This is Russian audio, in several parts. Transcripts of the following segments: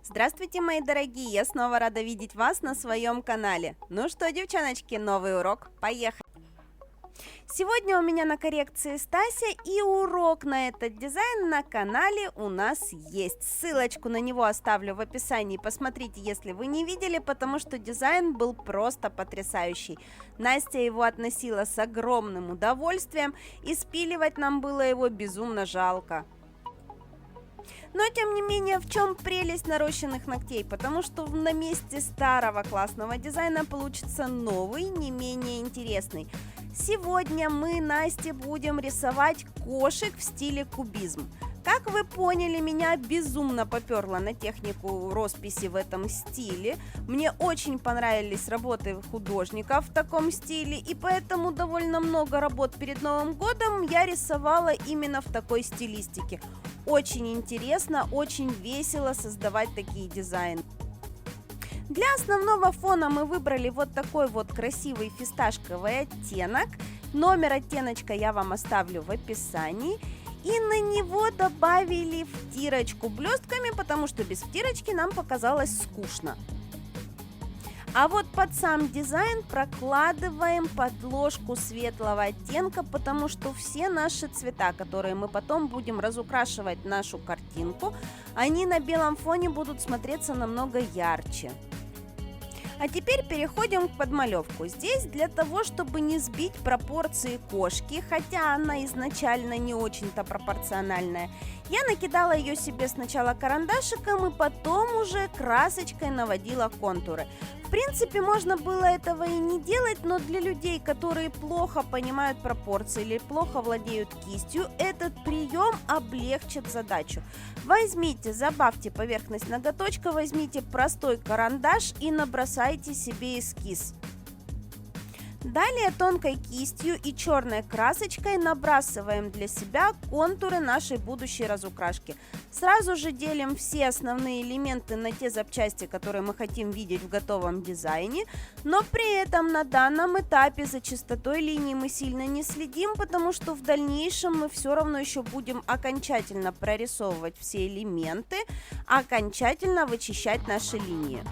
Здравствуйте, мои дорогие! Я снова рада видеть вас на своем канале. Ну что, девчоночки, новый урок. Поехали! Сегодня у меня на коррекции Стася, и урок на этот дизайн на канале у нас есть. Ссылочку на него оставлю в описании. Посмотрите, если вы не видели, потому что дизайн был просто потрясающий. Настя его относила с огромным удовольствием, и спиливать нам было его безумно жалко. Но, тем не менее, в чем прелесть нарощенных ногтей? Потому что на месте старого классного дизайна получится новый, не менее интересный. Сегодня мы, Насте, будем рисовать кошек в стиле кубизм. Как вы поняли, меня безумно поперло на технику росписи в этом стиле. Мне очень понравились работы художников в таком стиле, и поэтому довольно много работ перед Новым годом я рисовала именно в такой стилистике. Очень интересно, очень весело создавать такие дизайны. Для основного фона мы выбрали вот такой вот красивый фисташковый оттенок. Номер оттеночка я вам оставлю в описании. И на него добавили втирочку блестками, потому что без втирочки нам показалось скучно. А вот под сам дизайн прокладываем подложку светлого оттенка, потому что все наши цвета, которые мы потом будем разукрашивать нашу картинку, они на белом фоне будут смотреться намного ярче. А теперь переходим к подмалевку. Здесь для того, чтобы не сбить пропорции кошки, хотя она изначально не очень-то пропорциональная, я накидала ее себе сначала карандашиком и потом уже красочкой наводила контуры. В принципе, можно было этого и не делать, но для людей, которые плохо понимают пропорции или плохо владеют кистью, этот прием облегчит задачу. Возьмите, забавьте поверхность ноготочка, возьмите простой карандаш и набросайте себе эскиз. Далее тонкой кистью и черной красочкой набрасываем для себя контуры нашей будущей разукрашки. Сразу же делим все основные элементы на те запчасти, которые мы хотим видеть в готовом дизайне, но при этом на данном этапе за чистотой линий мы сильно не следим, потому что в дальнейшем мы все равно еще будем окончательно прорисовывать все элементы, окончательно вычищать наши линии.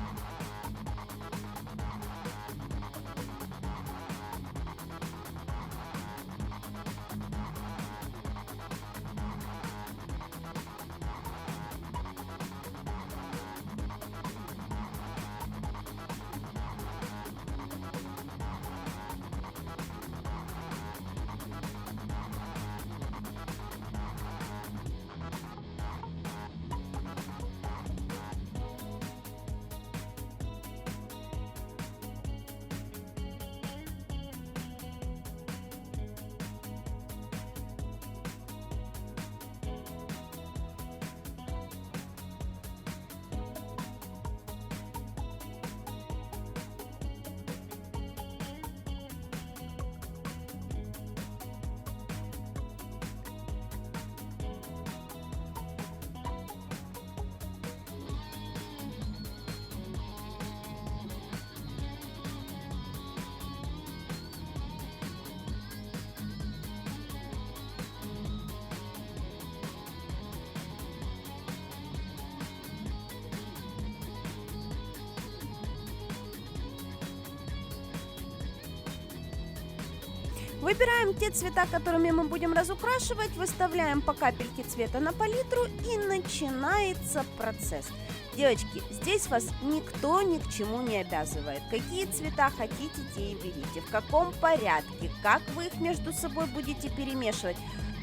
Выбираем те цвета, которыми мы будем разукрашивать, выставляем по капельке цвета на палитру, и начинается процесс. Девочки, здесь вас никто ни к чему не обязывает. Какие цвета хотите, те и берите. В каком порядке, как вы их между собой будете перемешивать.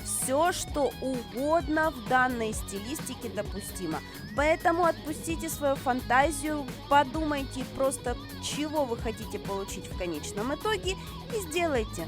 Все, что угодно в данной стилистике допустимо. Поэтому отпустите свою фантазию, подумайте просто, чего вы хотите получить в конечном итоге, и сделайте.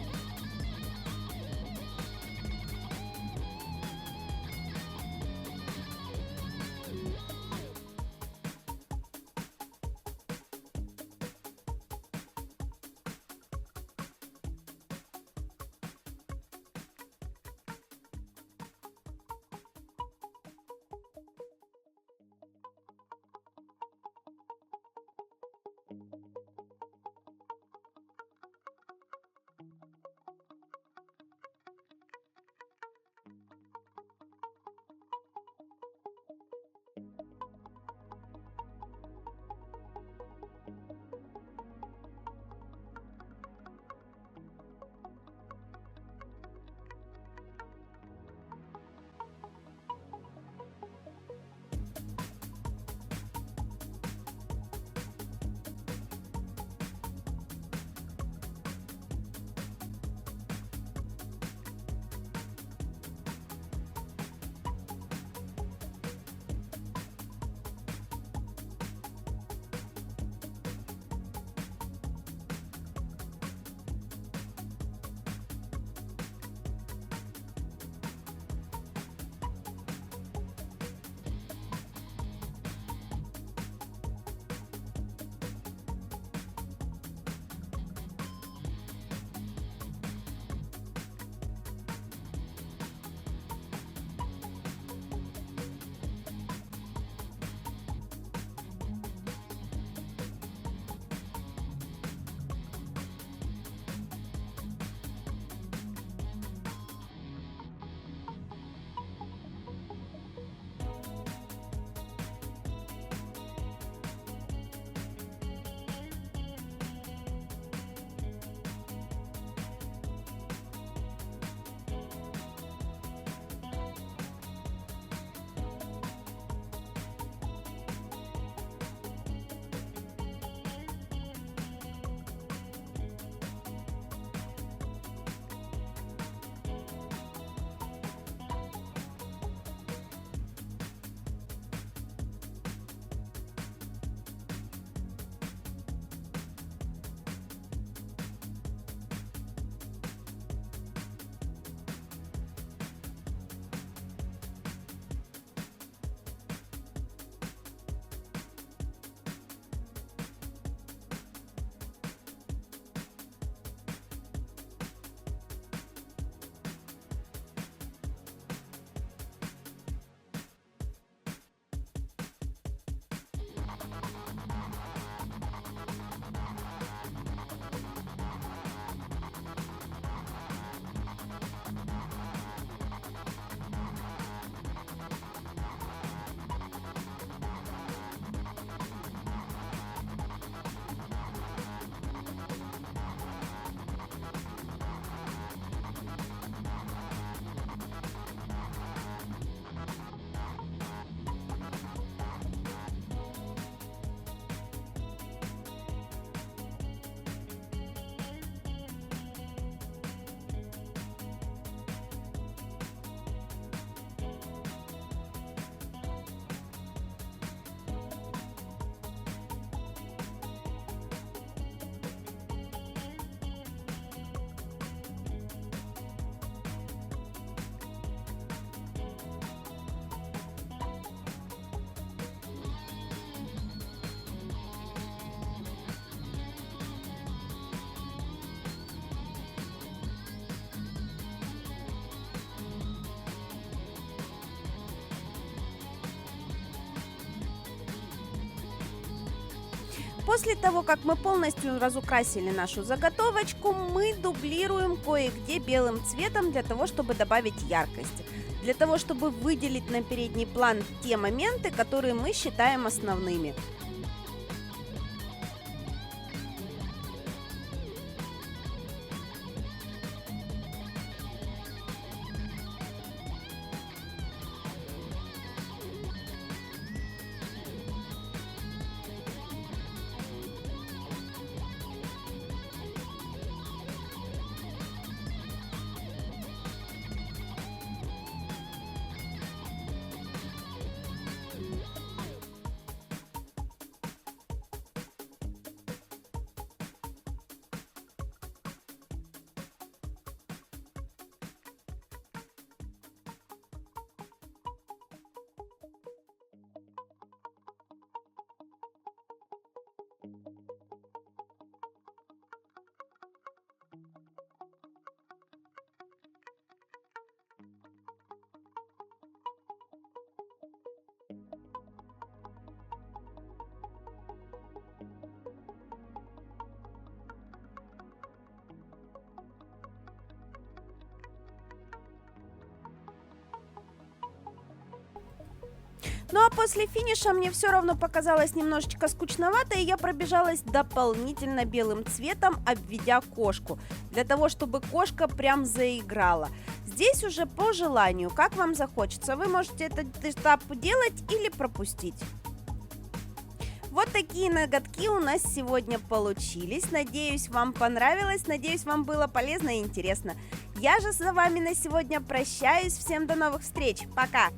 После того, как мы полностью разукрасили нашу заготовочку, мы дублируем кое-где белым цветом для того, чтобы добавить яркости. Для того, чтобы выделить на передний план те моменты, которые мы считаем основными. Ну а после финиша мне все равно показалось немножечко скучновато, и я пробежалась дополнительно белым цветом, обведя кошку, для того, чтобы кошка прям заиграла. Здесь уже по желанию, как вам захочется, вы можете этот этап делать или пропустить. Вот такие ноготки у нас сегодня получились. Надеюсь, вам понравилось, надеюсь, вам было полезно и интересно. Я же с вами на сегодня прощаюсь. Всем до новых встреч. Пока!